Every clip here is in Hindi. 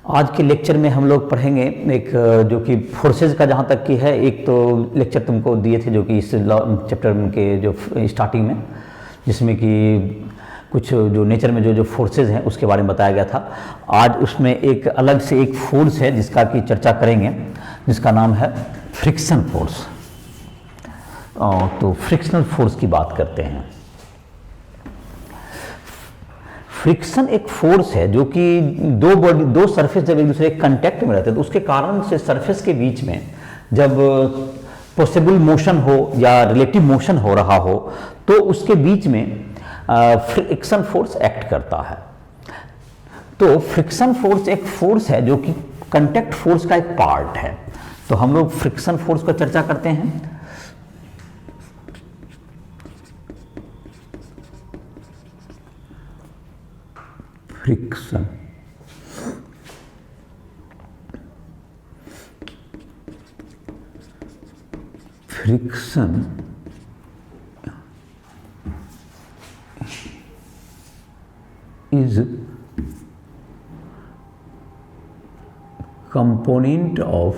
आज के लेक्चर में हम लोग पढ़ेंगे एक जो कि फोर्सेस का जहाँ तक की है। एक तो लेक्चर तुमको दिए थे जो कि इस चैप्टर के जो स्टार्टिंग में, जिसमें कि कुछ जो नेचर में जो फोर्सेस हैं उसके बारे में बताया गया था। आज उसमें एक अलग से एक फोर्स है जिसका की चर्चा करेंगे, जिसका नाम है फ्रिक्शन फोर्स। तो फ्रिक्शनल फोर्स की बात करते हैं। फ्रिक्शन एक फोर्स है जो कि दो सरफेस जब एक दूसरे के कांटेक्ट में रहते हैं तो उसके कारण से सरफेस के बीच में जब पॉसिबल मोशन हो या रिलेटिव मोशन हो रहा हो तो उसके बीच में फ्रिक्शन फोर्स एक्ट करता है। तो फ्रिक्शन फोर्स एक फोर्स है जो कि कांटेक्ट फोर्स का एक पार्ट है। तो हम लोग फ्रिक्शन फोर्स पर चर्चा करते हैं। Friction is component of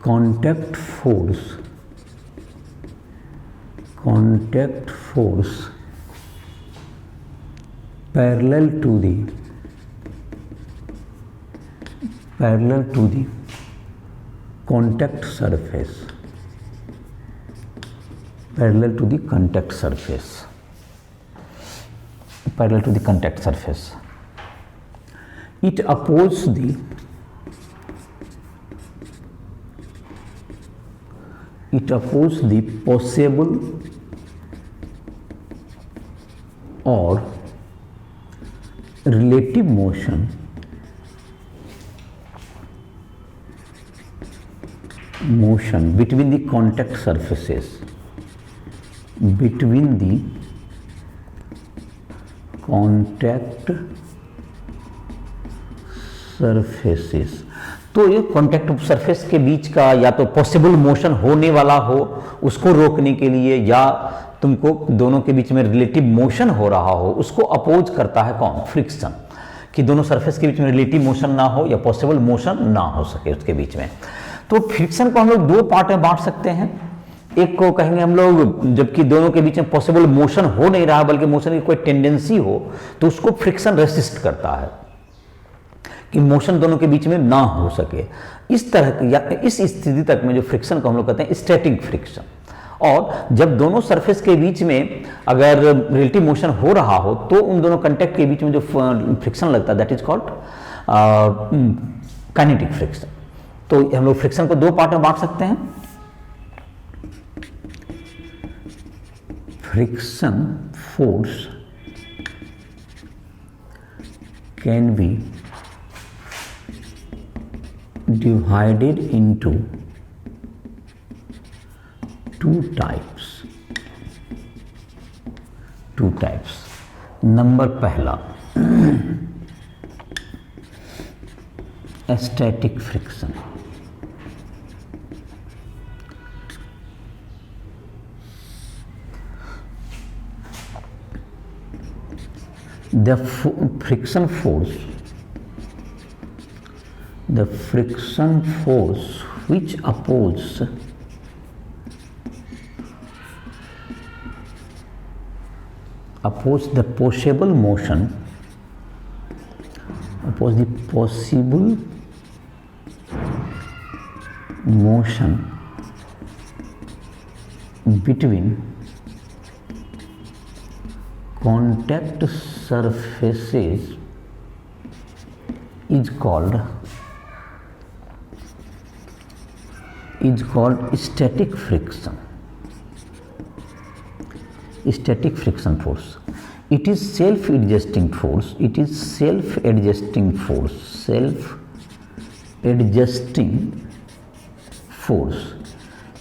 contact force parallel to the contact surface, parallel to the contact surface. It opposes the possible or relative motion between the contact surfaces, तो ये कॉन्टैक्ट सरफेस के बीच का या तो पॉसिबल मोशन होने वाला हो उसको रोकने के लिए, या तुमको दोनों के बीच में रिलेटिव मोशन हो रहा हो उसको अपोज करता है कौन? फ्रिक्शन। कि दोनों सरफेस के बीच में रिलेटिव मोशन ना हो या पॉसिबल मोशन ना हो सके उसके बीच में। तो फ्रिक्शन को हम लोग दो पार्ट में बांट सकते हैं। एक को कहेंगे हम लोग जबकि दोनों के बीच में पॉसिबल मोशन हो नहीं रहा बल्कि मोशन की कोई टेंडेंसी हो तो उसको फ्रिक्शन रेसिस्ट करता है कि मोशन दोनों के बीच में ना हो सके। इस तरह या इस स्थिति तक में जो फ्रिक्शन को हम लोग कहते हैं स्टैटिक फ्रिक्शन। और जब दोनों सरफेस के बीच में अगर रिलेटिव मोशन हो रहा हो तो उन दोनों कंटेक्ट के बीच में जो फ्रिक्शन लगता है that is called kinetic friction. तो हम लोग फ्रिक्शन को दो पार्ट में बांट सकते हैं। Friction force can be divided into two types. Number पहला static friction. The friction force which opposes the possible motion between contact surfaces is called static friction. Static friction force. It is self-adjusting force.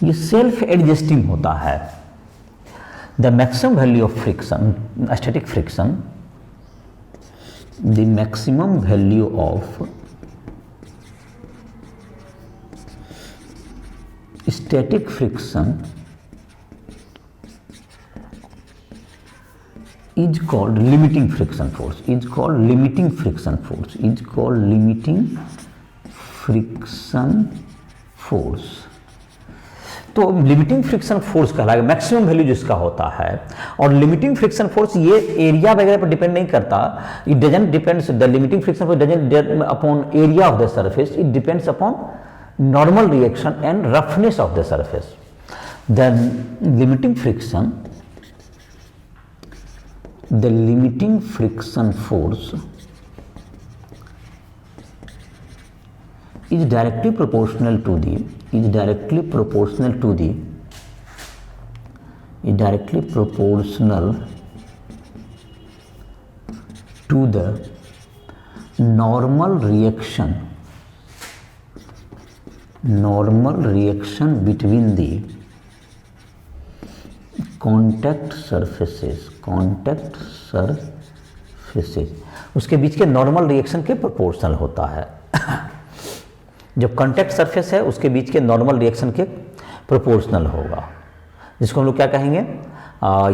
ये सेल्फ एडजस्टिंग होता है। The maximum value of friction, static friction, the maximum value of static friction is called limiting friction force, is called limiting friction force, is called limiting friction force। तो लिमिटिंग फ्रिक्शन फोर्स कहलाएगा, मैक्सिमम वैल्यू जिसका होता है। और लिमिटिंग फ्रिक्शन फोर्स ये एरिया वगैरह पर डिपेंड नहीं करता, it doesn't depends, the limiting friction force doesn't upon area of the surface, it depends upon normal reaction and roughness of the surface. The limiting friction, the limiting friction force is directly proportional to the normal reaction between the contact surfaces, उसके बीच के नॉर्मल रिएक्शन के प्रोपोर्शनल होता है। जो कॉन्टैक्ट सरफेस है उसके बीच के नॉर्मल रिएक्शन के प्रोपोर्शनल होगा, जिसको हम लोग क्या कहेंगे,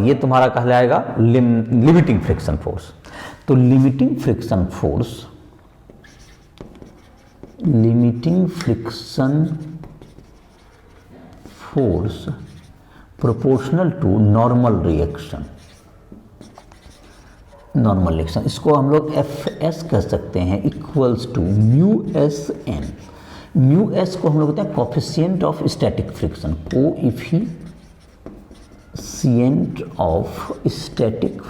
ये तुम्हारा कहलाएगा लिमिटिंग फ्रिक्शन फोर्स। तो limiting friction force proportional to normal reaction, इसको हम लोग एफ कह सकते हैं, equals to mu S N. Mu S को हम लोग कहते हैं coefficient of static friction, coefficient of static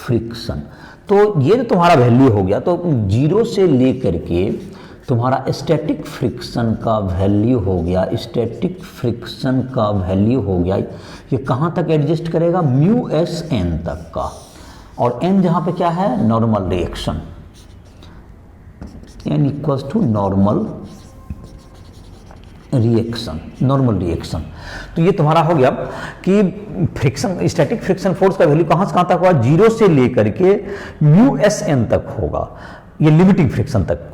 friction. तो ये तो तुम्हारा वैल्यू हो गया। तो 0 से लेकर के तुम्हारा स्टैटिक फ्रिक्शन का वैल्यू हो गया, ये कहाँ तक एडजस्ट करेगा, म्यू एस एन तक का। और एन जहाँ पे क्या है, normal reaction, N equals to normal reaction. तो ये तुम्हारा हो गया कि फ्रिक्शन, स्टैटिक फ्रिक्शन फोर्स का वैल्यू कहाँ से कहाँ तक होगा, 0 से लेकर के म्यू एस एन तक होगा, ये लिमिटिंग फ्रिक्शन तक।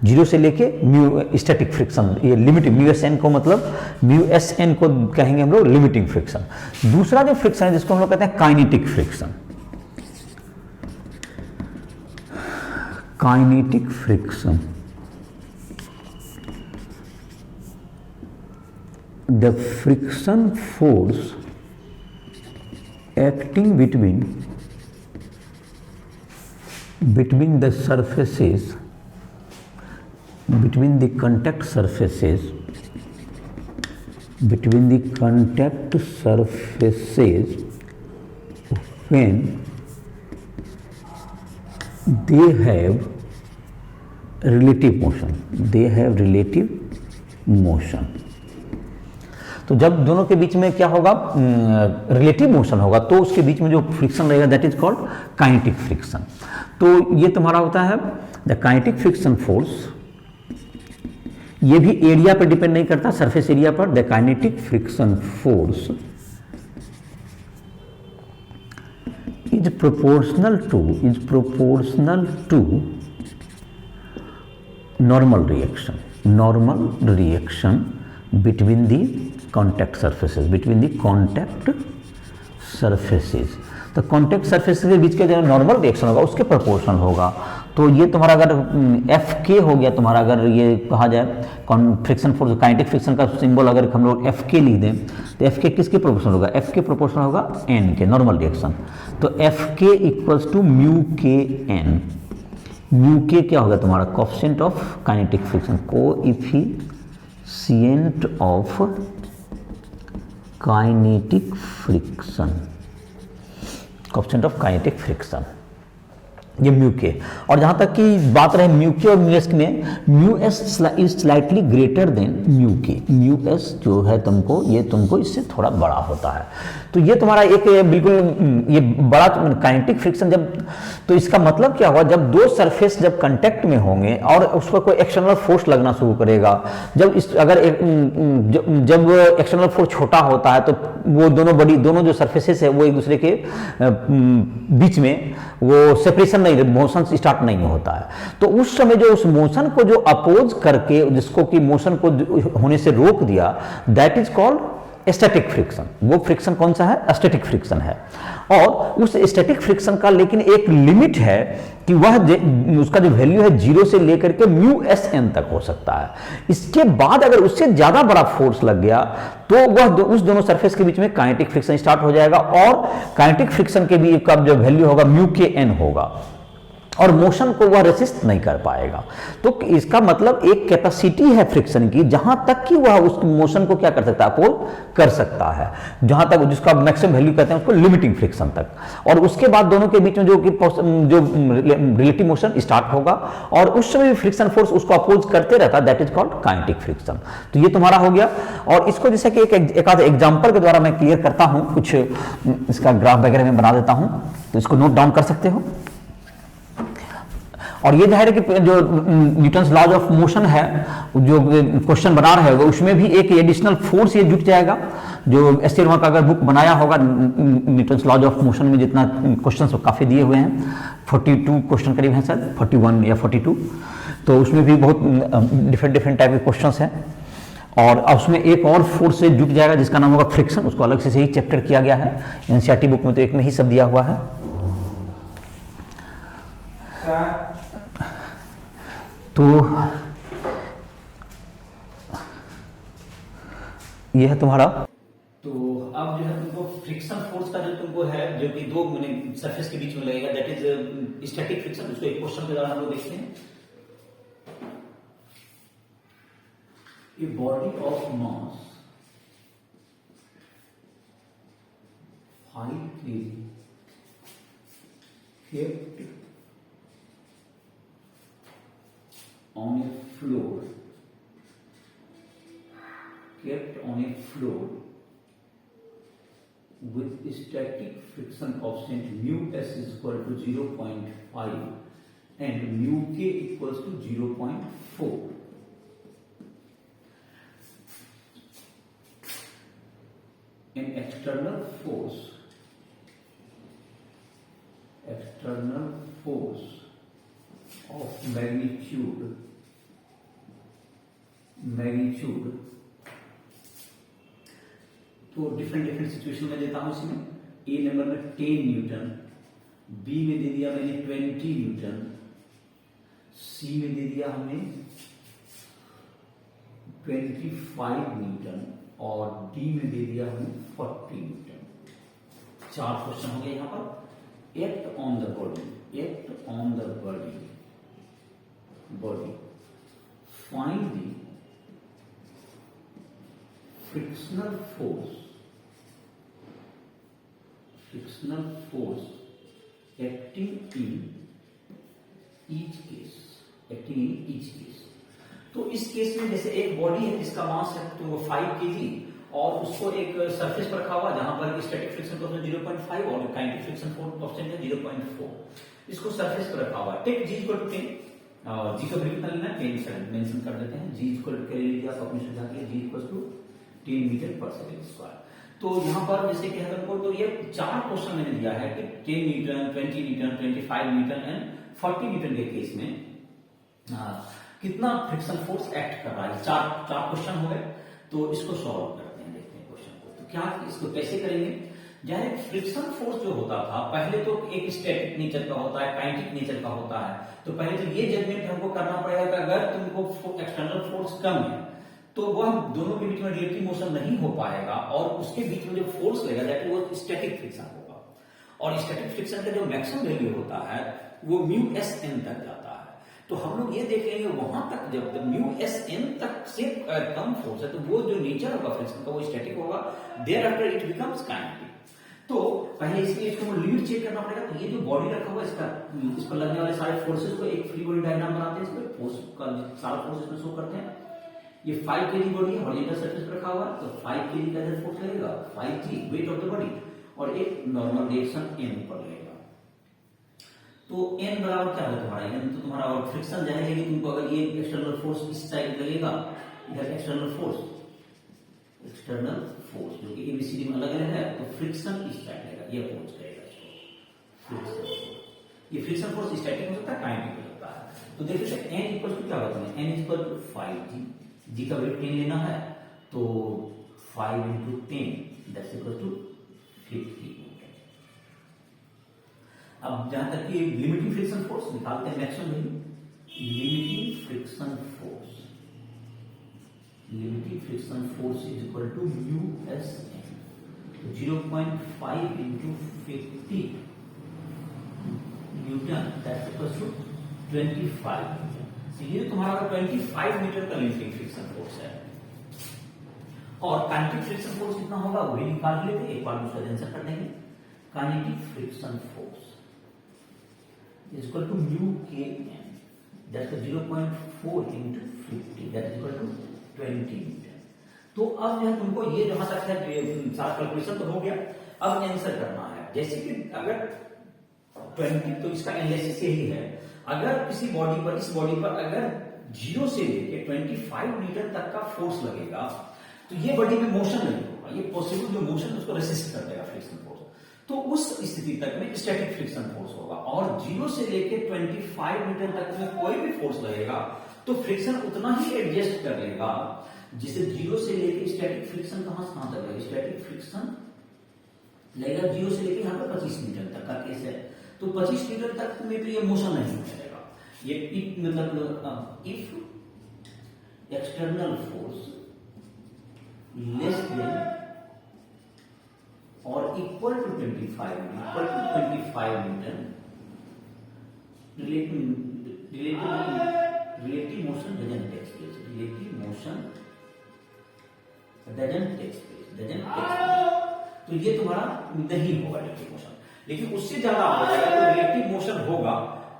0 से लेके म्यू स्टैटिक फ्रिक्शन, ये लिमिटिंग, म्यू एस एन को मतलब म्यू एस एन को कहेंगे हम लोग लिमिटिंग फ्रिक्शन। दूसरा जो फ्रिक्शन है जिसको हम लोग कहते हैं kinetic friction. The friction force acting between the surfaces, between the contact surfaces when they have relative motion, तो जब दोनों के बीच में क्या होगा, रिलेटिव मोशन होगा, तो उसके बीच में जो फ्रिक्शन रहेगा that is called kinetic friction. तो ये तुम्हारा होता है द काइनेटिक फ्रिक्शन फोर्स, ये भी एरिया पर डिपेंड नहीं करता, सरफेस एरिया पर। The kinetic friction force is proportional to normal reaction between the contact surfaces, तो कॉन्टैक्ट सरफेसेस के बीच का जो नॉर्मल रिएक्शन होगा उसके प्रोपोर्शनल होगा। तो ये तुम्हारा अगर एफ के हो गया तुम्हारा, अगर ये कहा जाए फ्रिक्शन फोर्स, काइनेटिक फ्रिक्शन का सिंबल अगर हम लोग एफ के लिख दें, तो एफ के किसके प्रोपोर्शनल होगा, एफ के प्रोपोर्शनल होगा एन के, नॉर्मल रिएक्शन। तो एफ के इक्वल्स टू म्यू के एन। म्यू के क्या होगा तुम्हारा, coefficient of kinetic friction, coefficient of kinetic friction, ये म्यू के। और जहां तक की बात रहे म्यू के और म्यू एस में, mu S is slightly greater than mu के। म्यू एस जो है तुमको इससे थोड़ा बड़ा होता है। तो ये तुम्हारा एक बिल्कुल ये बड़ा काइनेटिक फ्रिक्शन जब, तो इसका मतलब क्या हुआ, जब दो सरफेस जब कांटेक्ट में होंगे और उस पर कोई एक्सटर्नल फोर्स लगना शुरू करेगा, जब एक्सटर्नल फोर्स छोटा होता है तो वो दोनों जो सरफेसेस है वो एक दूसरे के बीच में वो सेपरेशन नहीं, मोशन स्टार्ट नहीं होता है। तो उस समय जो उस मोशन को जो अपोज करके, जिसको कि मोशन को होने से रोक दिया, that is called static friction. वो फ्रिक्शन कौन सा है? स्टैटिक फ्रिक्शन है। और उस स्टैटिक फ्रिक्शन का लेकिन एक लिमिट है कि वह उसका जो वैल्यू है 0 से लेकर के म्यू एस एन तक हो सकता है। इसके बाद अगर उससे ज्यादा बड़ा फोर्स लग गया तो वह उस दोनों सरफेस के बीच में काइनेटिक फ्रिक्शन स्टार्ट हो जाएगा, और काइनेटिक फ्रिक्शन के भी का जो वैल्यू होगा म्यू के एन होगा, और मोशन को वह रेसिस्ट नहीं कर पाएगा। तो इसका मतलब एक कैपेसिटी है फ्रिक्शन की जहां तक कि वह उस मोशन को क्या कर सकता है? अपोज कर सकता है, जहां तक जिसका मैक्सिमम वैल्यू कहते हैं उसको लिमिटिंग फ्रिक्शन तक। और उसके बाद दोनों के बीच में जो रिलेटिव मोशन स्टार्ट होगा और उस समय भी फ्रिक्शन फोर्स उसको अपोज करते रहता है, that is called kinetic friction. तो ये तुम्हारा हो गया। और इसको जैसे कि एक आध एग्जांपल के द्वारा मैं क्लियर करता हूं, कुछ इसका ग्राफ वगैरह में बना देता हूं, तो इसको नोट डाउन कर सकते हो। और ये जाहिर है कि जो न्यूटन्स लॉज ऑफ मोशन है, जो क्वेश्चन बना रहे होगा उसमें भी एक एडिशनल फोर्स ये जुट जाएगा। जो एस का अगर बुक बनाया होगा न्यूटन्स लॉज ऑफ मोशन में, जितना क्वेश्चन काफी दिए हुए हैं, 42 क्वेश्चन करीब हैं शायद, 41 या 42, तो उसमें भी बहुत डिफरेंट टाइप के क्वेश्चन हैं। और उसमें एक और फोर्स से जुट जाएगा जिसका नाम होगा फ्रिक्शन, उसको अलग से ही चैप्टर किया गया है एनसीईआरटी बुक में, तो एक में ही सब दिया हुआ है। तो यह है तुम्हारा। तो अब जो है तुमको फ्रिक्शन फोर्स का जो तुमको है, जो कि दो सरफेस के बीच में लगेगा, दैट इज स्टैटिक फ्रिक्शन। उसको एक क्वेश्चन के द्वारा हम लोग देखते हैं। A body of mass 5 kg kept on a floor with static friction constant mu s is equal to 0.5 and mu k equals to 0.4. An external force of magnitude तो डिफरेंट सिचुएशन में देता हूं इसमें। ए नंबर में 10 न्यूटन, बी में दे दिया मैंने 20 न्यूटन, सी में दे दिया हमने 25 न्यूटन और डी में दे दिया हमने 40 न्यूटन। 4 क्वेश्चन हो गए यहां पर। Act on the body find the frictional force acting in each case। तो इस केस में जैसे एक बॉडी है जिसका मास है तो 5 kg, और उसको एक सरफेस पर रखा हुआ जहां पर स्टैटिक फ्रिक्शन कांस्टेंट 0.5 और काइनेटिक फ्रिक्शन कांस्टेंट है 0.4। इसको सरफेस पर रखा हुआ है। टेक g इक्वल टू 10, और जी का वैल्यू कितना लेना है 10 मेंशन कर देते हैं। g इक्वल टू क्या ले लिया अपनी सुविधा के लिए, g इक्वल टू 10 मीटर पर सेकंड स्क्वायर। तो यहां पर जैसे कि हमको तो ये 4 क्वेश्चन मैंने दिया है कि 10 Newton, 20 Newton, 25 Newton and 40 Newton के केस में कितना फ्रिक्शन फोर्स एक्ट कर रहा है। 4 क्वेश्चन हो गए, तो इसको सॉल्व करते हैं, देखते हैं क्वेश्चन को। तो क्या इसको कैसे करेंगे? जैसे फ्रिक्शन फोर्स जो होता था पहले तो एक स्टैटिक नेचर का होता है, काइनेटिक नेचर का होता है। तो पहले तो ये जजमेंट हमको करना पड़ेगा कि अगर तुमको एक्सटर्नल फोर्स कम है तो वह दोनों के बीच में रिलेटिव मोशन नहीं हो पाएगा, और उसके बीच में जो फोर्स लगेगा दैट वो स्टैटिक फ्रिक्शन होगा। और स्टैटिक फ्रिक्शन का जो मैक्सिमम वैल्यू होता है वो म्यू एस एन तक जाता है। तो हम लोग ये देख लेंगे वहां तक जब तक म्यू एस एन तक से कम फोर्स है तो वो जो नेचर होगा फ्रिक्शन का वो स्टैटिक होगा, thereafter it becomes kinetic. तो पहले इसलिए इसको लिमिट चेक करना पड़ेगा। तो ये जो बॉडी रखा हुआ है इस पर लगने वाले सारे फोर्सेस को एक फ्री बॉडी डायग्राम बनाते हैं, इस पर फोर्स का सारा फोर्स इसमें शो करते हैं। ये 5 kg बॉडी है, हॉरिजॉन्टल सरफेस पर रखा हुआ है, तो 5 kg का इधर फोर्स लगेगा, 5g weight of the body, और एक नॉर्मल रिएक्शन n पर लगेगा। तो n बराबर क्या होगा तुम्हारा? n तो तुम्हारा और फ्रिक्शन जाने लगी तुमको। अगर ये एक्सटर्नल फोर्स इस साइड लगेगा, इधर एक्सटर्नल फोर्स जो कि एबीसीडी में अलग अलग है, तो फ्रिक्शन इस साइड लगेगा, ये अपोज करेगा इसको फ्रिक्शन। ये फ्रिक्शन फोर्स स्टैटिक हो सकता है, काइनेटिक हो सकता है। तो देखिए n इक्वल टू क्या होगा, n इक्वल टू 5g, जी का वेट 10 लेना है, तो 5 into 10 that's equal to 50 newton. अब जहां तक कि लिमिटिंग फ्रिक्शन फोर्स निकालते हैं maximum value. Limiting friction force is equal to USM। 0.5 into 50 newton that's equal to 25 newton. ये तुम्हारा 25 मीटर का लिमिटिंग फ्रिक्शन फोर्स है। और काइनेटिक फ्रिक्शन फोर्स कितना होगा वही निकाल लेते, एक बार उसका आंसर कर देंगे। Kinetic friction force is equal to UKM that's 0.4 into 50 that is equal to 20 newton. तो अब जो है तुमको ये जहां तक है सारा कैलकुलेशन तो हो गया, अब आंसर करना है। जैसे कि अगर 20 तो इसका एनालिसिस यही है, अगर किसी बॉडी पर, इस बॉडी पर अगर 0 से लेके 25 मीटर तक का फोर्स लगेगा तो ये बॉडी में मोशन नहीं होगा, ये पॉसिबल जो मोशन उसको रेसिस्ट कर देगा फ्रिक्शन फोर्स। तो उस स्थिति तक में स्टैटिक फ्रिक्शन फोर्स होगा। और 0 से लेके 25 मीटर तक में कोई भी फोर्स लगेगा तो फ्रिक्शन उतना ही एडजस्ट कर लेगा, जिसे 0 से लेके स्टैटिक फ्रिक्शन कहां से कहां तक लगेगा। स्टैटिक फ्रिक्शन लगेगा 0 से लेके यहां पर 25 मीटर तक का केस है, तो 25 मीटर तक में तो ये मोशन नहीं करेगा। ये मतलब if external force less than और equal to 25 newton relative motion doesn't take place. Relative motion doesn't take place. तो ये तुम्हारा नहीं होगा रिलेटिव मोशन, लेकिन उससे ज्यादा हो जाएगा तो रिलेटिव मोशन होगा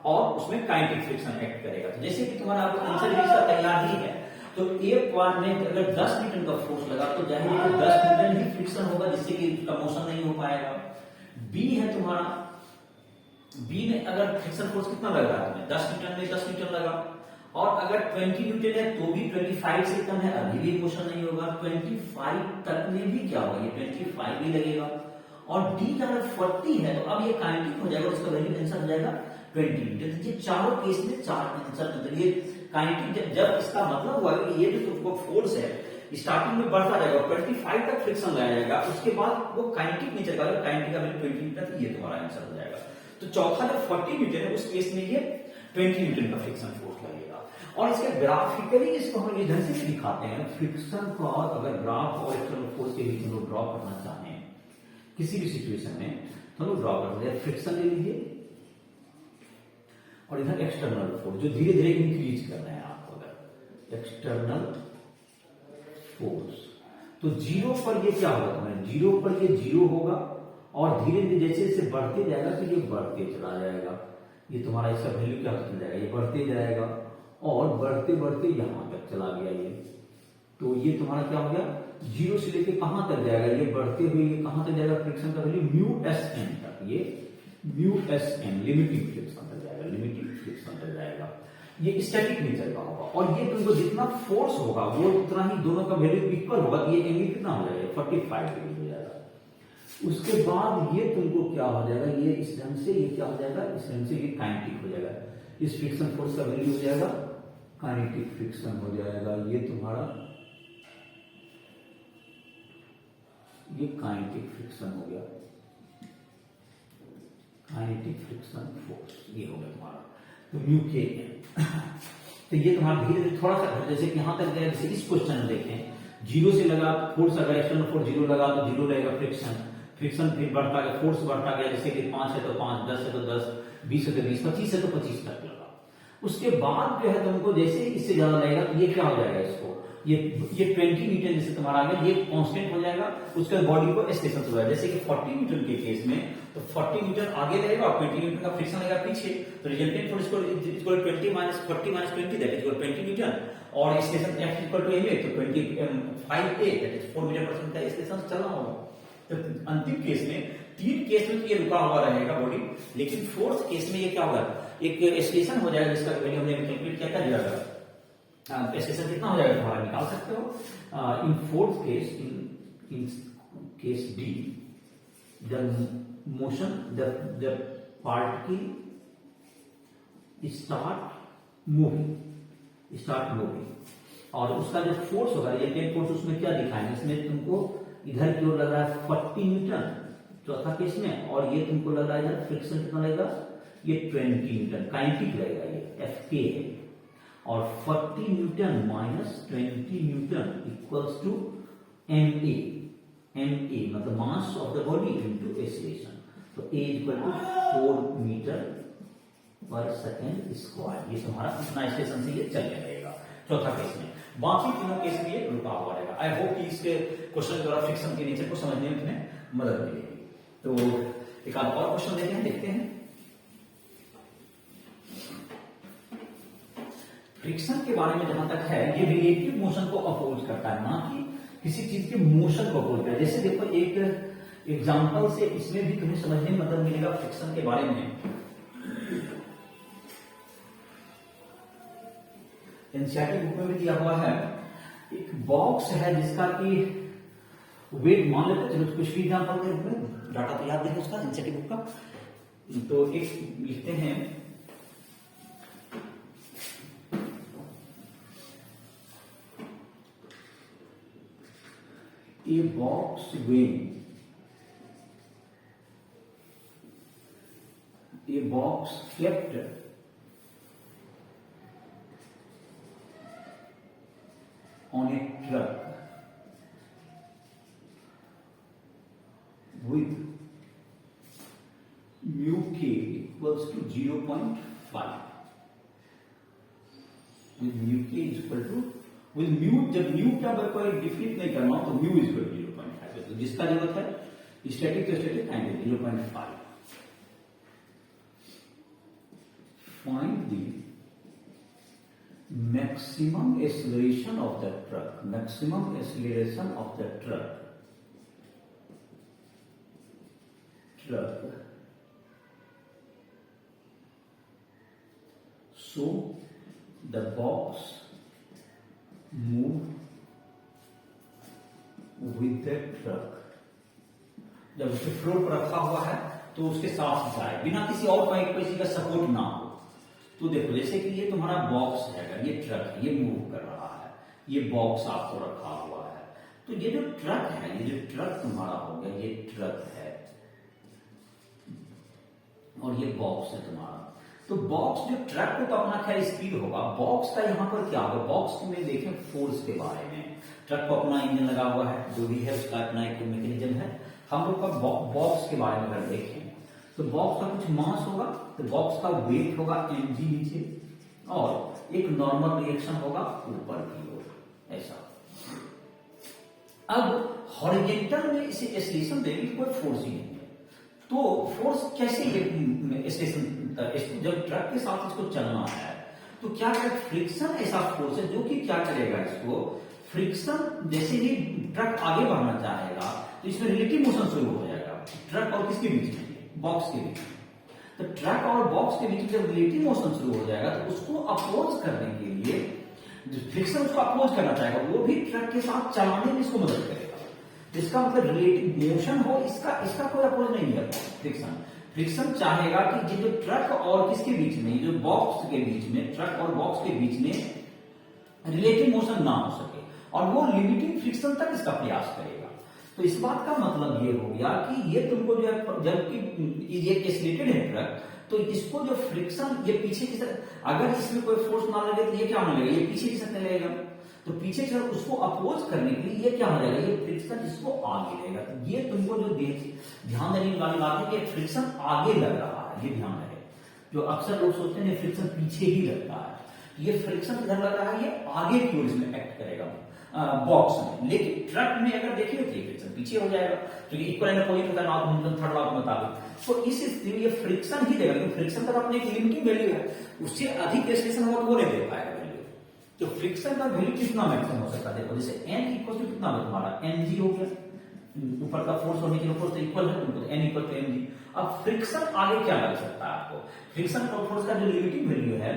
और उसमें काइनेटिक फ्रिक्शन एक्ट करेगा। तो जैसे कि तुम्हारा आंसर इसका तैयार ही है, तो एक बार में अगर 10 न्यूटन का फोर्स लगा तो जाहिर है 10 न्यूटन ही फ्रिक्शन होगा, जिससे कि उसका मोशन नहीं हो पाएगा। बी है तुम्हारा, बी में अगर फ्रिक्शन फोर्स कितना लग रहा है तुम्हें, 10 न्यूटन में 10 न्यूटन लगा, और अगर 20 न्यूटन है तो भी 25 से कम है, अभी भी मोशन नहीं होगा। 25 तक में भी क्या होगा, ये 25 भी लगेगा। और डी का अगर 40 है तो अब ये काइनेटिक हो जाएगा, उसका वैल्यू आंसर हो जाएगा 20 न्यूटन। ये चारों केस में 4 आंसर, मतलब ये काइनेटिक जब इसका मतलब हुआ कि ये जो तुमको फोर्स है स्टार्टिंग में बढ़ता जाएगा, 25 तक फ्रिक्शन लाया जाएगा, उसके बाद वो काइनेटिक नहीं चलेगा, काइनेटिक का वैल्यू 20 न्यूटन, ये तुम्हारा आंसर हो जाएगा। तो चौथा जब 40 न्यूटन है उस केस में ये 20 न्यूटन का फ्रिक्शन फोर्स लगेगा। और इसके ग्राफिकली इसको हम इस ढंग से दिखाते हैं। फ्रिक्शन को अगर ग्राफ और एक्सटर्नल फोर्स के बीच में लोग ड्रॉ करना चाहें किसी भी सिचुएशन में तो लोग ड्रॉ करते हैं। फ्रिक्शन ले लीजिए और इधर एक्सटर्नल फोर्स जो धीरे धीरे इंक्रीज कर रहे हैं आपको, अगर एक्सटर्नल फोर्स तो 0 पर ये क्या होगा तुम्हारे, 0 पर ये 0 होगा और धीरे धीरे जैसे जैसे बढ़ते जाएगा तो ये बढ़ते चला जाएगा। ये तुम्हारा इसका वैल्यू क्या हो जाएगा, ये बढ़ते जाएगा और बढ़ते बढ़ते यहां तक चला गया ये, तो ये तुम्हारा क्या हो गया 0 से लेके कहां तक जाएगा, ये बढ़ते हुए ये कहां तक जाएगा, फ्रिक्शन का वैल्यू μSM तक, ये μSM लिमिटिंग फ्रिक्शन तक जाएगा, लिमिटिंग फ्रिक्शन तक जाएगा। ये स्टैटिक नेचर का होगा और ये तुमको जितना फोर्स होगा वो उतना ही दोनों का वैल्यू इक्वल होगा। ये एंगल कितना हो जाएगा 45 डिग्री हो जाएगा। उसके बाद ये तुमको क्या हो जाएगा, ये इस ढंग से ये क्या हो जाएगा, इस ढंग से ये काइनेटिक हो जाएगा। इस फ्रिक्शन फोर्स का वैल्यू हो जाएगा काइनेटिक फ्रिक्शन हो जाएगा। ये तुम्हारा ये काइनेटिक फ्रिक्शन हो गया, काइनेटिक फ्रिक्शन फोर्स ये हो गया तुम्हारा। तो μKM तो ये तुम्हारा धीरे धीरे थोड़ा सा जैसे कि यहां तक गया, जैसे इस क्वेश्चन में देखें 0 से लगा फोर्स, अगर एक्सटर्नल फोर्स 0 लगा तो 0 रहेगा फ्रिक्शन, फ्रिक्शन फिर बढ़ता गया, फोर्स बढ़ता गया, जैसे कि 5 है तो 5, 10 है तो 10, 20 है तो 20, 25 है तो 25 तक लगा। उसके बाद जो है तुमको जैसे इससे ज्यादा लगेगा तो ये क्या हो जाएगा, इसको ये 20 न्यूटन जैसे तुम्हारा आ गया, ये कांस्टेंट हो जाएगा, उसके बॉडी को स्टेशन हो जाएगा। जैसे कि 40 न्यूटन के केस में तो 40 न्यूटन आगे रहेगा और 20 न्यूटन का फ्रिक्शन लगेगा पीछे, तो रिजल्टेंट फोर्स इक्वल 20 माइनस 40 माइनस 20 दैट इज 20 न्यूटन, और स्टेशन F इक्वल टू ma तो 25a दैट इज 4 मीटर पर सेकंड का स्टेशन चला होगा। तो अंतिम केस में 3 केस में ये रुका हुआ रहेगा बॉडी, लेकिन फोर्थ केस में ये क्या होगा, एक स्टेशन हो जाएगा जिसका वैल्यू हमने कैलकुलेट किया था जाएगा। स्टेशन कितना हो जाएगा तुम्हारा निकाल सकते हो। In fourth case, in case D the motion the particle start moving और उसका जो फोर्स होगा रिएक्टेड फोर्स उसमें क्या दिखाएंगे, इसमें तुमको इधर की ओर लग रहा है 40 न्यूटन चौथा केस में, और ये तुमको लग रहा है इधर फ्रिक्शन कितना लगेगा, ये 20 न्यूटन काइनेटिक लगेगा, ये एफ के है। और 40 newton minus 20 newton equals to m a मतलब mass of the body into acceleration. तो ए इक्वल टू 4 मीटर पर सेकेंड स्क्वायर। ये तुम्हारा इतना स्टेशन से ये चलने लगेगा चौथा केस में। बाकी तीनों केस में ये रुका हुआ रहेगा। आई होप कि इसके क्वेश्चन के द्वारा फ्रिक्शन के नेचर को समझने में तुम्हें मदद मिलेगी। तो एक आध और क्वेश्चन लेते हैं, देखते हैं। फ्रिक्शन के बारे में जहां तक है, ये रिलेटिव मोशन को अपोज करता है, ना कि किसी चीज के मोशन को अपोज करता है। जैसे देखो एक एग्जांपल से इसमें भी तुम्हें समझने में मदद मिलेगा फ्रिक्शन के बारे में। एनसीईआरटी बुक में भी दिया हुआ है, एक बॉक्स है जिसका कि वेट मान लेते हैं, चलो कुछ भी एग्जांपल के रूप में, डाटा तो याद है उसका एनसीईआरटी बुक का। तो एक लिखते हैं a box weighing a box kept on a truck with mu k equals to 0.5 with mu k is equal to with mu, जब mu का कोई डिफिट नहीं करना हो तो mu इज इक्वल टू 0.5 है। तो जिसका जरूरत है स्टैटिक तो static kinetic 0.5। Find the maximum acceleration of the truck, maximum acceleration of the truck so the box move with the truck. जब उसे फ्लोर पर रखा हुआ है तो उसके साथ जाए बिना किसी और किसी का सपोर्ट ना हो। तो देखो जैसे कि ये तुम्हारा बॉक्स है, ये ट्रक है, ये मूव कर रहा है, ये बॉक्स आपको रखा हुआ है। तो ये जो ट्रक है, ये जो ट्रक तुम्हारा हो गया, ये ट्रक है और ये बॉक्स है तुम्हारा। तो बॉक्स जो ट्रक को तो अपना खैर स्पीड होगा, बॉक्स का यहां पर क्या होगा, बॉक्स में देखें फोर्स के बारे में। ट्रक को अपना इंजन लगा हुआ है, जो भी है उसका अपना एक मैकेनिज्म है। हम लोग का बॉक्स के बारे में अगर देखें तो बॉक्स का कुछ मास होगा, तो बॉक्स का वेट होगा mg नीचे, और एक नॉर्मल रिएक्शन होगा ऊपर की ओर ऐसा। अब हॉरिजॉन्टल में इसे एक्सीलरेशन देने की कोई फोर्स ही नहीं है। तो फोर्स कैसे स्टेशन, जब ट्रक के साथ इसको चलना है तो क्या करेगा, फ्रिक्शन ऐसा फोर्स है जो कि क्या करेगा, इसको फ्रिक्शन जैसे ही ट्रक आगे बढ़ना चाहेगा तो इसमें रिलेटिव मोशन शुरू हो जाएगा ट्रक और किसके बीच में, बॉक्स के बीच में। तो ट्रक और बॉक्स के बीच में जब रिलेटिव मोशन शुरू हो जाएगा तो उसको अपोज करने के लिए जो फ्रिक्शन उसको अपोज करना चाहेगा वो भी ट्रक के साथ चलाने में इसको मदद करेगा। जिसका मतलब रिलेटिव मोशन हो, इसका कोई अपोज नहीं है फ्रिक्शन। फ्रिक्शन चाहेगा कि जो ट्रक और किसके बीच में, जो बॉक्स के बीच में, ट्रक और बॉक्स के बीच में रिलेटिव मोशन ना हो सके, और वो लिमिटिंग फ्रिक्शन तक इसका प्रयास करेगा। तो इस बात का मतलब ये हो गया कि ये तुमको जो है, जबकि ये एक्सीलरेटेड है ट्रक, तो इसको जो फ्रिक्शन ये पीछे की तरफ, अगर इसमें कोई फोर्स ना लगे तो ये क्या होने लगेगा, ये पीछे की तरफ लगेगा। तो पीछे की तरफ उसको अपोज करने के लिए ये क्या हो जाएगा, ये फ्रिक्शन इसको आगे लेगा। तो ये तुमको जो ध्यान देने वाली बात है कि फ्रिक्शन आगे लग रहा है, ये ध्यान रहे। जो अक्सर लोग सोचते हैं फ्रिक्शन पीछे ही लगता है, ये फ्रिक्शन इधर लग रहा है, ये आगे की ओर इसमें एक्ट करेगा बॉक्स में। लेकिन ट्रक में अगर देखिए तो फ्रिक्शन पीछे हो जाएगा, क्योंकि इक्वल एंड अपोजिट होता है नॉर्थ न्यूटन थर्ड लॉ के मुताबिक। तो इस स्थिति में ये फ्रिक्शन ही देगा, क्योंकि फ्रिक्शन तक अपने एक लिमिटिंग वैल्यू है, उससे अधिक एक्सीलरेशन होगा तो वो नहीं दे पाएगा वैल्यू। तो फ्रिक्शन का वैल्यू कितना मैक्सिमम हो सकता है, देखो जैसे n इक्वल टू कितना है तुम्हारा mg हो गया, ऊपर का फोर्स और नीचे का फोर्स तो इक्वल है, तो n इक्वल टू mg। अब फ्रिक्शन आगे क्या लग सकता है आपको, फ्रिक्शन और फोर्स का जो लिमिटिंग वैल्यू है,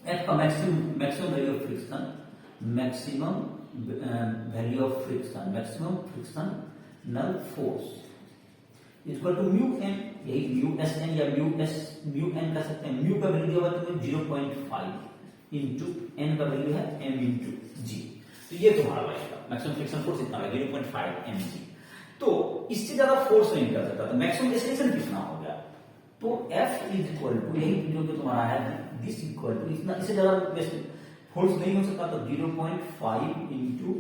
f का maximum value of friction, maximum value of friction, maximum frictional force equal to mu N, यही म्यू एस एन या म्यू एन कह सकते हैं। म्यू का वैल्यू होगा तुम्हें 0.5 इंटू एन का वैल्यू है एम इंटू जी। तो ये तुम्हारा बनेगा मैक्सिमम फ्रिक्शन फोर्स इतना है 0.5 mg। तो इससे ज्यादा फोर्स नहीं कर सकता, तो मैक्सिमम एक्सलेशन कितना हो गया? तो F इज इक्वल टू यही जो तुम्हारा है दिस इक्वल टू इतना, इससे ज्यादा फोर्स नहीं हो सकता, तो 0.5 into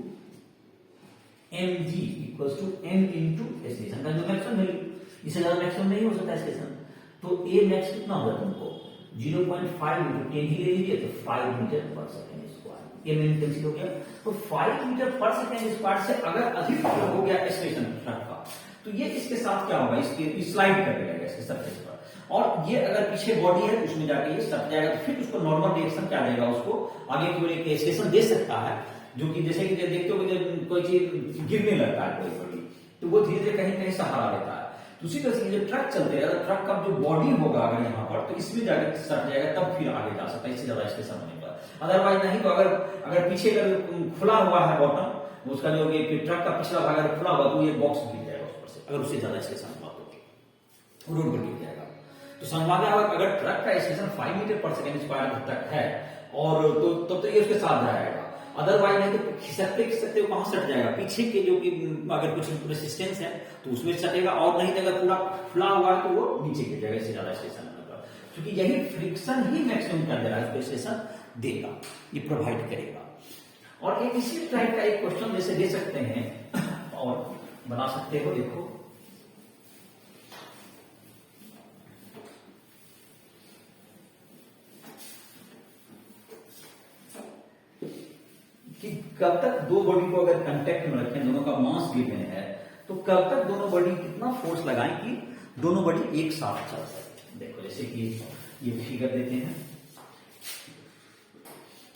mg equal to m into acceleration का जो मैक्सिमम वैल्यू, इससे ज्यादा मैक्सिमम नहीं हो सकता एक्सलेशन। तो ए मैक्स कितना होगा तुमको 0.5 इंटू 10 ही ले लीजिए तो 5 मीटर पर सेकेंड स्क्वायर, ये मेन कैंसिल हो गया। तो 5 मीटर पर सेकेंड स्क्वायर से अगर अधिक हो गया एक्सलेशन ट्रक का, तो ये इसके साथ क्या होगा, इसके स्लाइड करने लगेगा इसके सरफेस पर, और ये अगर पीछे बॉडी है तो उसमें जाके ये सट जाएगा, तो फिर उसको नॉर्मल रिएक्शन क्या देगा, उसको आगे की ओर एक एक्सलेशन दे सकता है, जो कि जैसे कि देखते हो कि जब कोई चीज गिरने लगता है कोई बॉडी, तो वो धीरे धीरे कहीं कहीं सहारा लेता है। उसी तरह से जब ट्रक चलते हैं, ट्रक का जो बॉडी होगा अगर यहाँ पर, तो इसमें जाकर सट जाएगा, तब फिर आगे जा सकता है, इससे ज्यादा एक्सलेशन होने पर। अदरवाइज नहीं, तो अगर पीछे खुला हुआ है बॉटम, उसका जो ट्रक का पिछला भाग अगर खुला हुआ, तो ये बॉक्स गिर जाएगा उस पर से, अगर उससे ज्यादा एक्सलेशन हुआ तो रोड पर गिर जाएगा। तो समझ अगर ट्रक का एक्सलेशन 5 मीटर पर सेकेंड स्क्वायर तक है, और तो ये उसके साथ जाएगा। अदरवाइज नहीं तो खिसकते कहां सट जाएगा, पीछे के जो कि अगर कुछ रेसिस्टेंस है तो उसमें सटेगा, और नहीं तो अगर पूरा खुला हुआ है तो वो नीचे गिर जाएगा, इससे ज्यादा एक्सलेशन होने पर, क्योंकि यही फ्रिक्शन ही मैक्सिमम कर दे रहा है, उसको एक्सलेशन देगा, ये प्रोवाइड करेगा। और एक इसी टाइप का एक क्वेश्चन जैसे दे सकते हैं और बना सकते हो, देखो कि कब तक दो बॉडी को अगर कांटेक्ट में रखें, दोनों का मास गिवन है, तो कब तक दोनों बॉडी कितना फोर्स लगाएं कि दोनों बॉडी एक साथ चल सके। देखो जैसे कि ये फिगर देते हैं,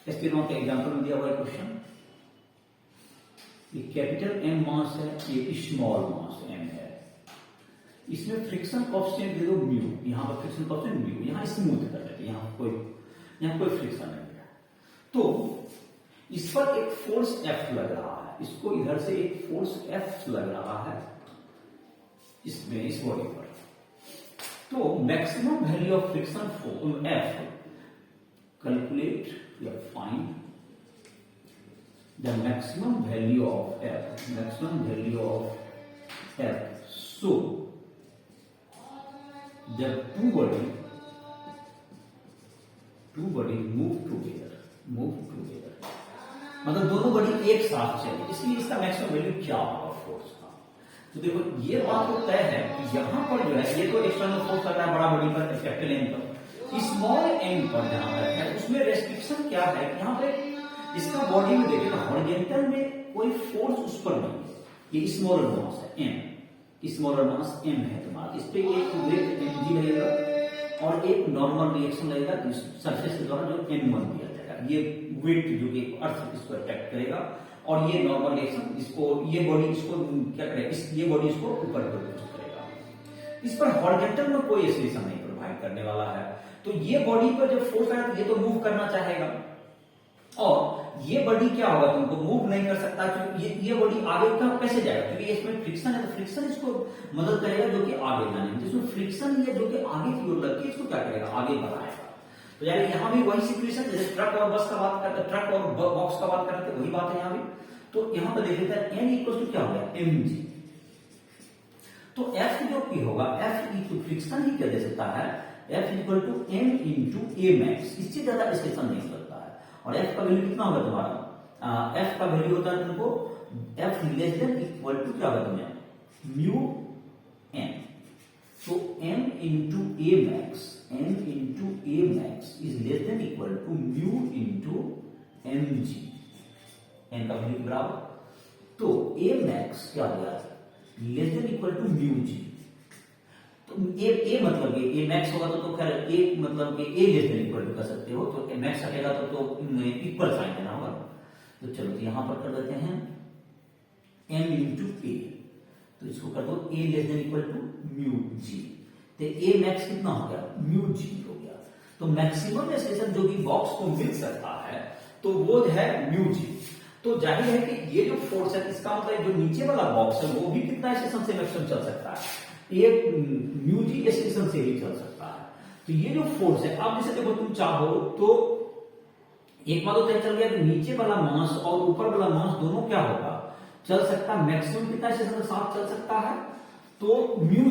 इसके नोट एग्जांपल में दिया हुआ है क्वेश्चन, ये कैपिटल एम मास है, ये स्मॉल मास एम है, इसमें फ्रिक्शन कोएफिशिएंट दे दो म्यू, यहां पर फ्रिक्शन कोएफिशिएंट म्यू, यहां स्मूथ कर देते, यहां कोई फ्रिक्शन नहीं है। तो इस पर एक फोर्स F लग रहा है, इसको इधर से एक फोर्स F लग रहा है इसमें, इस बॉडी पर। तो maximum value of friction F, calculate या find the maximum value of F, maximum value of F, so जब टू बॉडी मूव टूगेदर, मतलब दोनों बॉडी एक साथ चले, इसलिए इसका मैक्सिमम वैल्यू क्या होगा फोर्स का। तो देखो ये बात तो तय है कि यहाँ पर जो है, ये तो एक्सटर्नल फोर्स लग रहा है बड़ा बॉडी पर, कैपिटल एम पर, स्मॉल एम पर जहां पर है उसमें रेस्ट्रिक्शन क्या है, यहाँ पे इसका बॉडी में देखिए तो हॉरिजॉन्टल में कोई फोर्स उस पर नहीं है, ये स्मॉलर मास है एम, स्मॉलर मास एम है तुम्हारा, इस पे एक वेट mg लगेगा और एक नॉर्मल रिएक्शन लगेगा सरफेस के द्वारा जो m1 दिया जाएगा, ये वेट जो कि अर्थ इसको अट्रैक्ट करेगा, और ये नॉर्मल रिएक्शन इसको, ये बॉडी इसको क्या करेगा, ये बॉडी इसको ऊपर पुश करेगा। इस पर हॉरिजॉन्टल में कोई एक्सलेशन नहीं प्रोवाइड करने वाला है, तो ये बॉडी पर जब फोर्स आएगा तो ये तो मूव करना चाहेगा, और ये बॉडी क्या होगा, तुमको मूव नहीं कर सकता, क्योंकि ये बॉडी आगे का कैसे जाएगा, क्योंकि इसमें फ्रिक्शन है, तो फ्रिक्शन इसको मदद करेगा जो कि आगे जाने में, जिसमें फ्रिक्शन है जो कि आगे की ओर लगती है, इसको क्या करेगा, आगे बढ़ाएगा। तो यानी यहां भी वही सिचुएशन, जैसे ट्रक और बस का बात करते, ट्रक और बॉक्स का बात करते, वही बात है यहाँ भी। तो यहां पर देख लेते हैं n इक्वल टू क्या हो गया mg, तो F जो की होगा, F इक्वल फ्रिक्शन ही क्या दे सकता है, F equal to m into a max, इससे ज्यादा एक्सलेशन नहीं हो सकता है। और F का वैल्यू कितना होगा तुम्हारा, F का वैल्यू होता है तुमको F less than equal to क्या होगा तुम्हें म्यू m, तो m into a max, m into a max is less than equal to mu into mg, n का वैल्यू बराबर, तो a मैक्स क्या हो गया less than equal to mu g, तो a मतलब कि a मैक्स होगा तो खैर a मतलब कि a less than equal to कर सकते हो, तो a मैक्स हटेगा तो इक्वल साइन देना होगा। तो चलो तो यहां पर कर देते हैं m इंटू a, तो इसको कर दो a less than equal to mu g, तो a मैक्स कितना हो गया म्यू जी हो गया। तो मैक्सिमम एक्सलेशन जो कि बॉक्स को मिल सकता है तो वो है म्यू जी। तो जाहिर है कि ये जो फोर्स है, इसका मतलब जो नीचे वाला बॉक्स है वो भी कितना एक्सलेशन से मैक्सिमम चल सकता है, एक म्यू जी एक्सलेशन से ही चल सकता है। तो ये जो फोर्स है, आप जैसे देखो तुम चाहो तो एक बात तो तय चल गया कि नीचे वाला मास और ऊपर वाला मास दोनों क्या होगा, चल सकता है। मैक्सिमम कितना स्टेशन के साथ चल सकता है, तो म्यू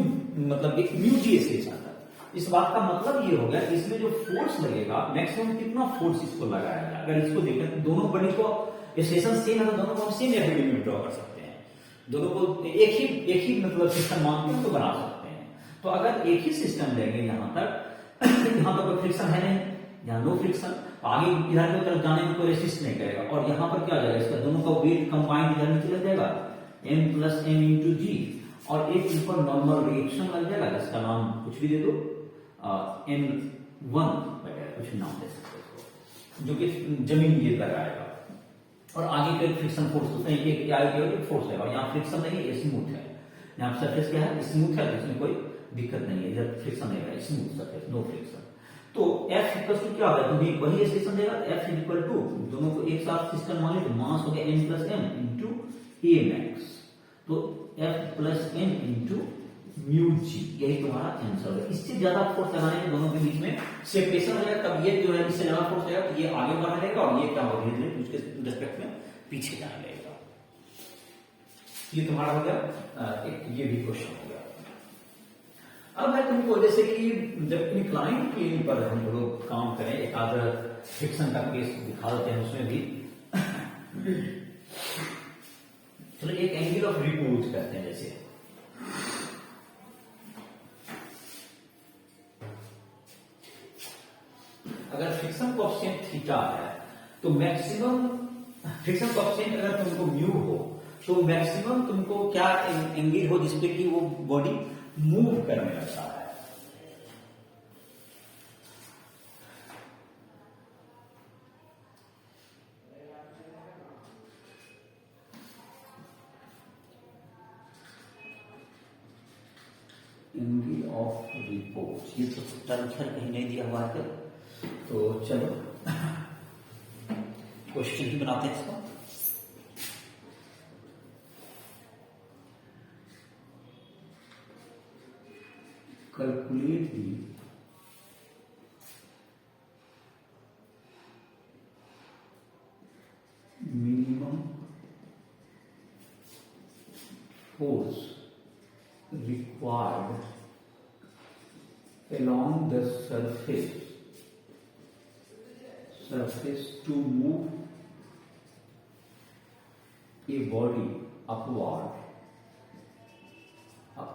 मतलब एक म्यू जी स्टेशन है। इस बात का मतलब ये हो गया कि इसमें जो फोर्स लगेगा मैक्सिमम कितना फोर्स इसको लगाएगा। अगर इसको देखें तो दोनों बड़ी को स्टेशन सेम है तो दोनों को हम सेम एफिलिटी में ड्रॉ कर सकते हैं, दोनों को एक ही मतलब सिस्टम मान के उनको बना सकते हैं। तो अगर एक ही सिस्टम लेंगे यहां तक यहां पर कोई फ्रिक्शन है नहीं, यहाँ नो फ्रिक्शन, आगे इधर की तरफ जाने में कोई रेसिस्ट नहीं करेगा। और यहाँ पर क्या हो जाएगा, इसका दोनों का वेट कंबाइंड इधर नीचे लग जाएगा m प्लस एम इंटू जी, और एक ऊपर नॉर्मल रिएक्शन लग जाएगा जिसका नाम कुछ भी दे दो n1 वगैरह कुछ नाम दे सकते हो, जो कि जमीन ये लगाएगा। और आगे का फ्रिक्शन फोर्स होता है, एक फोर्स है, और यहाँ फ्रिक्शन नहीं है, स्मूथ है। यहाँ सरफेस क्या है, स्मूथ है, तो इसमें कोई दिक्कत नहीं है, इधर फ्रिक्शन नहीं है, स्मूथ सरफेस, नो फ्रिक्शन। तो F इक्वल टू क्या होगा, तुम्हें वही स्टेशन देगा, F इक्वल टू दोनों को एक साथ सिस्टम मान तो मास हो गया m plus m into a max, तो F plus m into mu g, यही तुम्हारा आंसर है। इससे ज्यादा फोर्स लगाने के दोनों के बीच में सेपरेशन हो जाएगा, तब ये जो है इससे ज्यादा फोर्स लगेगा तो ये आगे बढ़ने लगेगा, और ये क्या होगा धीरे धीरे उसके रिस्पेक्ट में पीछे जाने लगेगा। ये तुम्हारा हो गया एक, ये भी क्वेश्चन हो गया। अब मैं तुमको जैसे कि जब इंक्लाइन प्लेन पर हम लोग काम करें, एक आध फ्रिक्शन का केस दिखा देते हैं उसमें भी। चलो एक एंगल ऑफ रिपोर्ट करते हैं, जैसे अगर फ्रिक्शन कोएफिशिएंट थीटा है तो मैक्सिमम फ्रिक्शन कोएफिशिएंट अगर तुमको म्यू हो तो मैक्सिमम तुमको क्या एंगल हो जिसपे कि वो बॉडी मूव करने लगता है। एंगल ऑफ रिपोर्ट, ये तो टर्म कहीं नहीं दिया हुआ है, तो चलो क्वेश्चन ही बनाते हैं इसको। Calculate the minimum force required along the surface to move a body upward,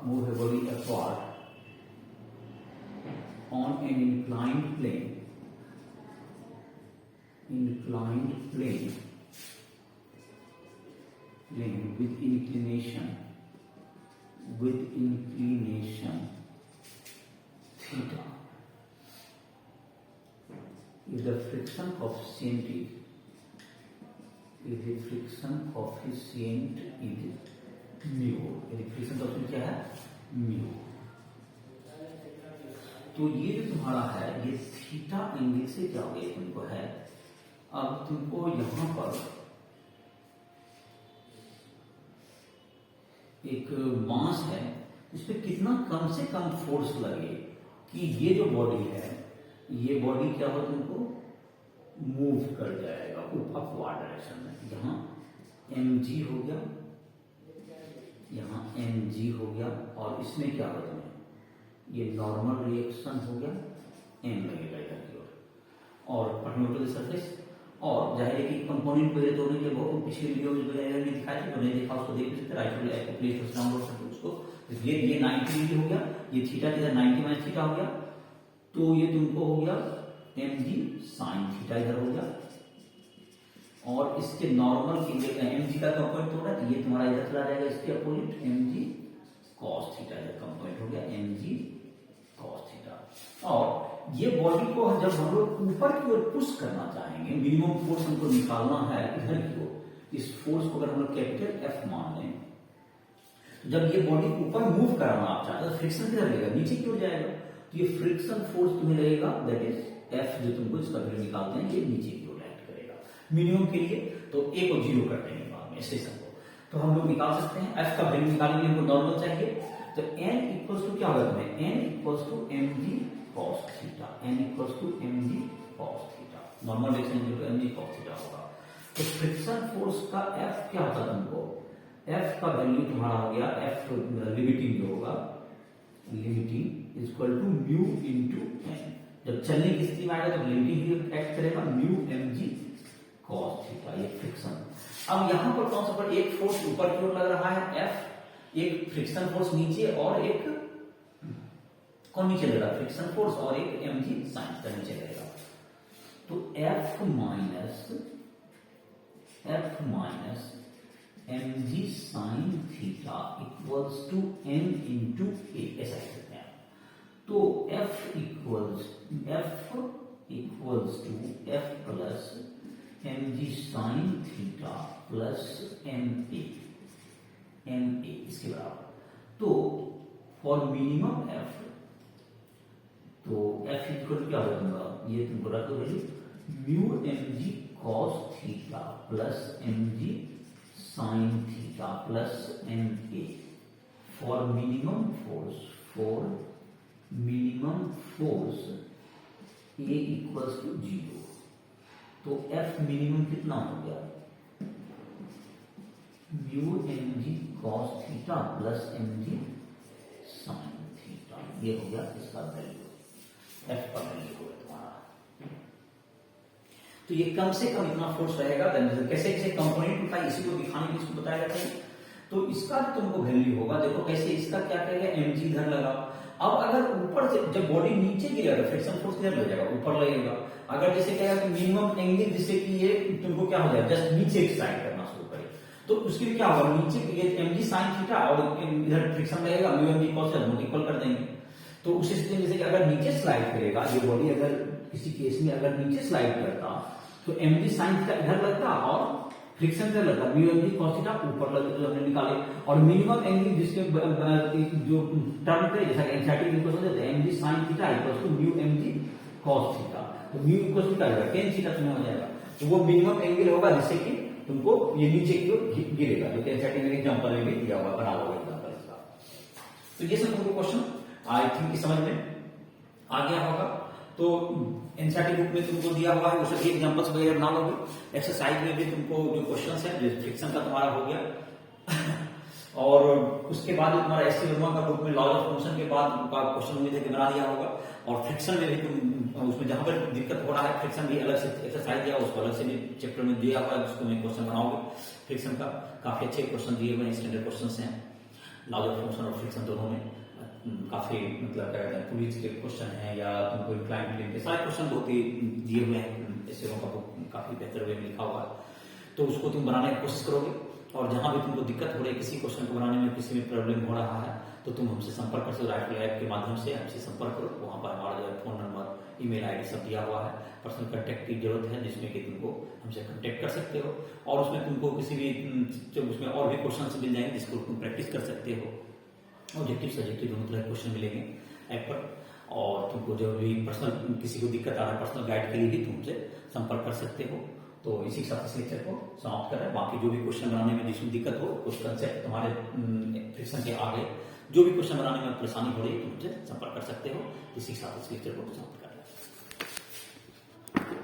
move a body upward on an inclined plane with inclination theta, if the friction coefficient is mu, friction coefficient क्या है, म्यू। तो ये जो तुम्हारा है ये थीटा एंगल से क्या हो गया तुमको है। अब तुमको यहां पर एक मास है, इस पे कितना कम से कम फोर्स लगे कि ये जो बॉडी है, ये बॉडी क्या हो तुमको मूव कर जाएगा अपवर्ड डायरेक्शन में। यहाँ mg हो गया, यहाँ mg हो गया, और इसमें क्या हो तुम्हें ये नॉर्मल रिएक्शन हो गया, m लगेगा इधर की ओर, और परपेंडिकुलर सरफेस। और जाहिर है कि कंपोनेंट को ये दोनों के बहुत पिछले वीडियो में मैंने दिखाया था, जो नहीं देखा उसको देख सकते, राइट को प्लीज डाउनलोड करके उसको। तो ये 90 डिग्री हो गया, ये थीटा किधर 90 माइनस थीटा हो गया, तो ये तुमको हो गया mg sin थीटा इधर हो गया, और इसके नॉर्मल mg का कंपोनेंट होगा तो ये तुम्हारा इधर चला जाएगा, इसके अपोजिट mg cos थीटा इधर कंपोनेंट हो गया mg cos थीटा। और ये बॉडी को जब हम लोग ऊपर की ओर पुश करना चाहेंगे, मिनिमम फोर्स हमको निकालना है इधर की ओर, इस फोर्स को अगर हम लोग कैपिटल F मान लें, तो जब ये बॉडी ऊपर मूव कराना आप चाहते हैं तो फ्रिक्शन किधर लगेगा, नीचे की ओर जाएगा, तो ये फ्रिक्शन फोर्स तुम्हें लगेगा, दैट इज F जो तुमको इसका वैल्यू निकालते हैं, ये नीचे की ओर एक्ट करेगा मिनिमम के लिए। तो A को 0 कर देंगे बाद में स्टेशन को, तो हम लोग निकाल सकते हैं F का वैल्यू निकालने के लिए हमको नॉर्मल चाहिए, तो n इक्वल्स टू क्या होगा तुम्हें, n equals to mg cos theta, n equals to mg cos theta. Normal direction is equal to mg cos theta होगा। तो फ्रिक्शन फोर्स का F क्या होता है तुमको, F का वैल्यू तुम्हारा हो गया F लिमिटिंग जो होगा, limiting equal to mu into n। जब चलने की स्थिति में आएगा तो लिमिटिंग एक्ट करेगा म्यू mg cos थीटा, ये फ्रिक्शन। अब यहां पर कौन सा पर एक फोर्स ऊपर की ओर लग रहा है F, एक फ्रिक्शन फोर्स नीचे और एक कौन नीचे लग रहा है, फ्रिक्शन फोर्स और एक mg sin थीटा नीचे लगेगा। तो F minus mg sin theta equals to n into a, ऐसा लिख सकते हैं। तो F equals to F plus mg sin theta plus ma इसके बराबर। तो फॉर मिनिमम F, तो F इक्वल क्या हो जाएगा, ये तुमको रख दो mu mg cos theta plus mg sin theta plus ma for minimum force a equals to 0। तो F मिनिमम कितना हो गया, mu mg cos theta plus mg sin theta, ये हो गया इसका वैल्यू, F का वैल्यू हो गया तुम्हारा। तो ये कम से कम इतना फोर्स रहेगा। कैसे कैसे कंपोनेंट होता है इसी को दिखाने के लिए इसको बताया जाता है। तो इसका तुमको वैल्यू होगा, देखो कैसे, इसका क्या कहेगा mg इधर लगा। अब अगर ऊपर से जब बॉडी नीचे गिरेगा फ्रिक्शन फोर्स किधर लग जाएगा, ऊपर लगेगा। अगर जैसे कहेगा कि मिनिमम एंगल जिससे कि ये तुमको क्या हो जाएगा, जस्ट नीचे की साइड करना शुरू करे, तो उसके लिए क्या होगा, नीचे ये mg sin थीटा और इधर फ्रिक्शन लगेगा mu mg cos theta equal कर देंगे। तो उसी स्थिति में जैसे कि अगर नीचे स्लाइड करेगा ये बॉडी, अगर किसी केस में अगर नीचे स्लाइड करता तो mg sin थीटा इधर लगता और फ्रिक्शन इधर लगता, म्यू mg cos थीटा ऊपर लगता जो हमने निकाले। और मिनिमम एंगल जिसके जो टर्म थे जैसा कि एंग्जाइटी इक्वल हो जाता है mg sin theta equal to mu mg cos theta. तो म्यू इक्वल टू क्या होगा, tan थीटा तुम्हें हो जाएगा। तो वो मिनिमम एंगल होगा जिससे कि तुमको ये नीचे की ओर गिरेगा, जो एंग्जाइटी में एग्जांपल में भी दिया हुआ, बना हुआ एग्जांपल इसका। तो ये सब तुमको क्वेश्चन आई थिंक समझ में आ गया होगा। तो एनसीईआरटी बुक में तुमको दिया हुआ है, उसे एग्जांपल्स वगैरह बना लोगे। एक्सरसाइज में भी तुमको जो क्वेश्चंस है, फ्रिक्शन का तुम्हारा हो गया और उसके बाद तुम्हारा एससी वर्मा का बुक में लॉज ऑफ मोशन के बाद का क्वेश्चन उम्मीद है कि बना दिया होगा। और फ्रिक्शन में भी तुम उसमें जहां पर दिक्कत हो रहा है फ्रिक्शन भी अलग से एक्सरसाइज दिया, उसको अलग से भी चैप्टर में दिया हुआ है, जिसको मैं क्वेश्चन बनाओगे फ्रिक्शन का। काफी अच्छे क्वेश्चन दिए हुए हैं, स्टैंडर्ड क्वेश्चन हैं लॉज ऑफ मोशन और फ्रिक्शन दोनों में। काफी मतलब क्या कहते हैं पुलिस के क्वेश्चन है या तुमको इंक्लाइन प्लेन के सारे क्वेश्चन बहुत ही दिए हुए हैं, ऐसे का बुक काफी बेहतर वे में लिखा हुआ है। तो उसको तुम बनाने की कोशिश करोगे और जहां भी तुमको दिक्कत हो रही है किसी क्वेश्चन को बनाने में, किसी में प्रॉब्लम हो रहा है, तो तुम हमसे संपर्क कर सकते हो। राइट लैब के माध्यम से हमसे संपर्क करो, वहां पर हमारा जो है फोन नंबर, ईमेल आईडी सब दिया हुआ है। पर्सनल कांटेक्ट की जरूरत है जिसमें कि तुमको हमसे कांटेक्ट कर सकते हो और उसमें तुमको किसी भी उसमें और भी क्वेश्चन मिल जाएंगे जिसको तुम प्रैक्टिस कर सकते हो। ऑब्जेक्टिव सब्जेक्टिव दोनों तरह के क्वेश्चन मिलेंगे ऐप पर। और तुमको जब भी पर्सनल किसी को दिक्कत आ रहा है, पर्सनल गाइड के लिए भी तुमसे संपर्क कर सकते हो। तो इसी के साथ इस लेक्चर को समाप्त कर रहे हैं। बाकी जो भी क्वेश्चन बनाने में जिसमें दिक्कत हो, उस कंसेप्ट तुम्हारे फ्रिक्शन के आगे जो भी क्वेश्चन बनाने में परेशानी हो रही है, तुमसे संपर्क कर सकते हो। इसी के साथ इस लेक्चर को समाप्त कर